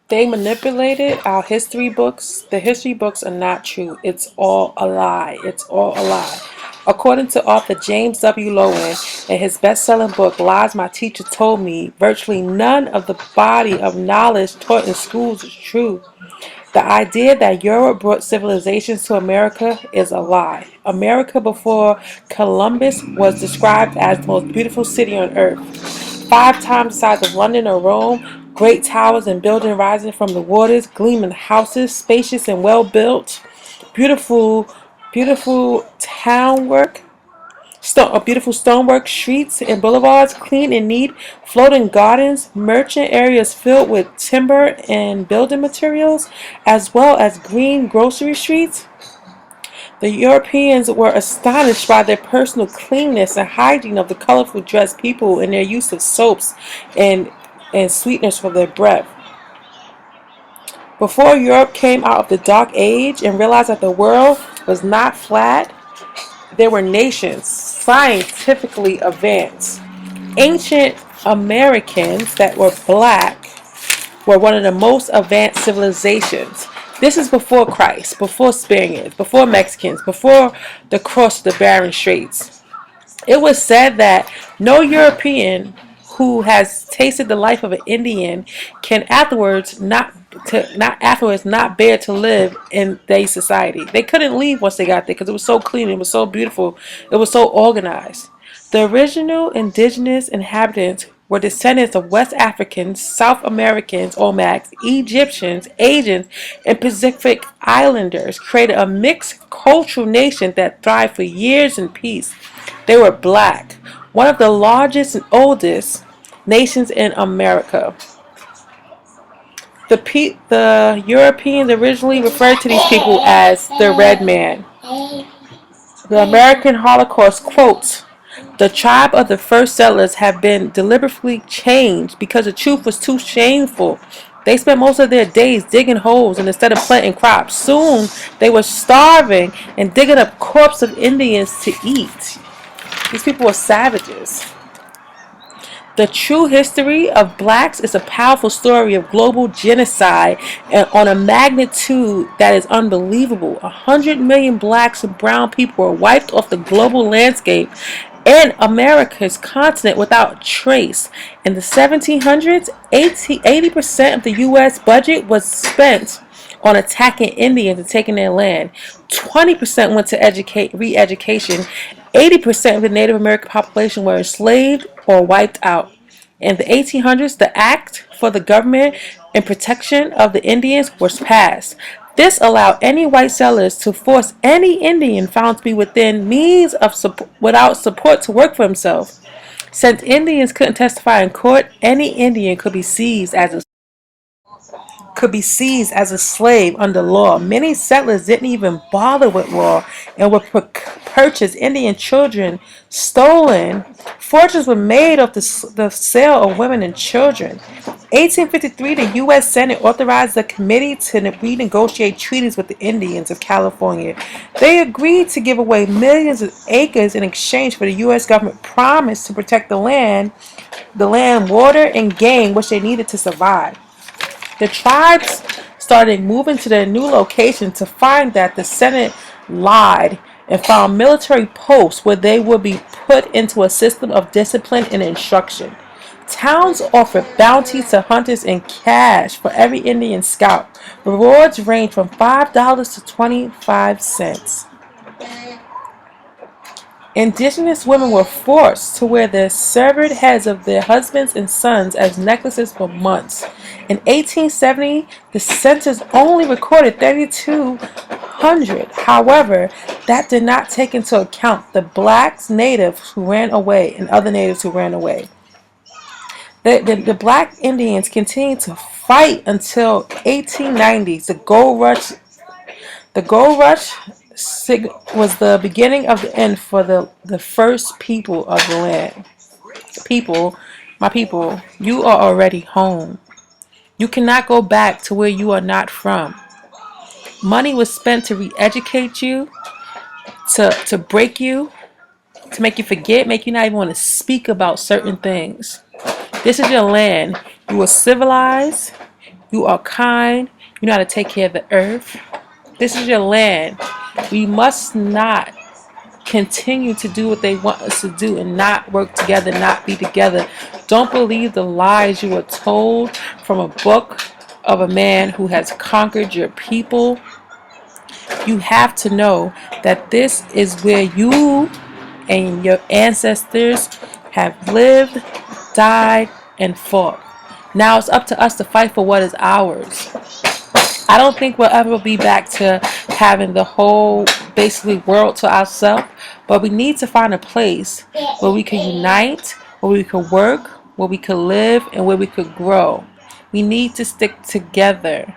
They manipulated our history books. The history books are not true. It's all a lie. It's all a lie. According to author James W. Lowen, in his best-selling book Lies My Teacher Told Me, virtually none of the body of knowledge taught in schools is true. The idea that Europe brought civilizations to America is a lie. America before Columbus was described as the most beautiful city on earth. 5 times the size of London or Rome, great towers and buildings rising from the waters, gleaming houses, spacious and well built, beautiful, beautiful town work, beautiful stonework streets and boulevards, clean and neat, floating gardens, merchant areas filled with timber and building materials, as well as green grocery streets. The Europeans were astonished by their personal cleanness and hygiene of the colorful dressed people and their use of soaps and, and sweeteners for their breath. Before Europe came out of the Dark Age and realized that the world was not flat, there were nations scientifically advanced. Ancient Americans that were black were one of the most advanced civilizations. This is before Christ, before Spaniards, before Mexicans, before the cross of the Barren Straits. It was said that no European who has tasted the life of an Indian can afterwards not bear to live in their society. They couldn't leave once they got there because it was so clean, it was so beautiful, it was so organized. The original indigenous inhabitants were descendants of West Africans, South Americans, Olmecs, Egyptians, Asians, and Pacific Islanders, created a mixed cultural nation that thrived for years in peace. They were black, one of the largest and oldest nations in America. The Europeans originally referred to these people as the Red Man. The American Holocaust quotes, "The tribe of the first settlers have been deliberately changed because the truth was too shameful. They spent most of their days digging holes and instead of planting crops. Soon they were starving and digging up corpses of Indians to eat." These people were savages. The true history of blacks is a powerful story of global genocide and on a magnitude that is unbelievable. 100 million blacks and brown people were wiped off the global landscape and America's continent without trace. In the 1700s, 80% of the U.S. budget was spent on attacking Indians and taking their land. 20% went to re-education. 80% of the Native American population were enslaved or wiped out. In the 1800s, the Act for the Government and Protection of the Indians was passed. This allowed any white settlers to force any Indian found to be within means of without support to work for himself. Since Indians couldn't testify in court, any Indian could be seized as a slave under law. Many settlers didn't even bother with law and would purchase Indian children stolen. Fortunes were made off the sale of women and children. 1853, the U.S. Senate authorized a committee to renegotiate treaties with the Indians of California. They agreed to give away millions of acres in exchange for the U.S. government promise to protect the land, water, and game which they needed to survive. The tribes started moving to their new location to find that the Senate lied and found military posts where they would be put into a system of discipline and instruction. Towns offered bounties to hunters and cash for every Indian scout. Rewards ranged from $5 to 25 cents. Indigenous women were forced to wear the severed heads of their husbands and sons as necklaces for months. In 1870, the census only recorded 3,200. However, that did not take into account the blacks, natives who ran away, and other natives who ran away. The black Indians continued to fight until 1890s. The gold rush was the beginning of the end for the first people of the land. My people, you are already home. You cannot go back to where you are not from. Money was spent to re-educate you, to break you, to make you forget, make you not even want to speak about certain things. This is your land. You were civilized. You are kind. You know how to take care of the earth. This is your land. We must not continue to do what they want us to do and not work together, not be together. Don't believe the lies you were told from a book of a man who has conquered your people. You have to know that this is where you and your ancestors have lived, died, and fought. Now it's up to us to fight for what is ours. I don't think we'll ever be back to having the whole basically world to ourselves, but we need to find a place where we can unite, where we can work, where we can live, and where we could grow. We need to stick together.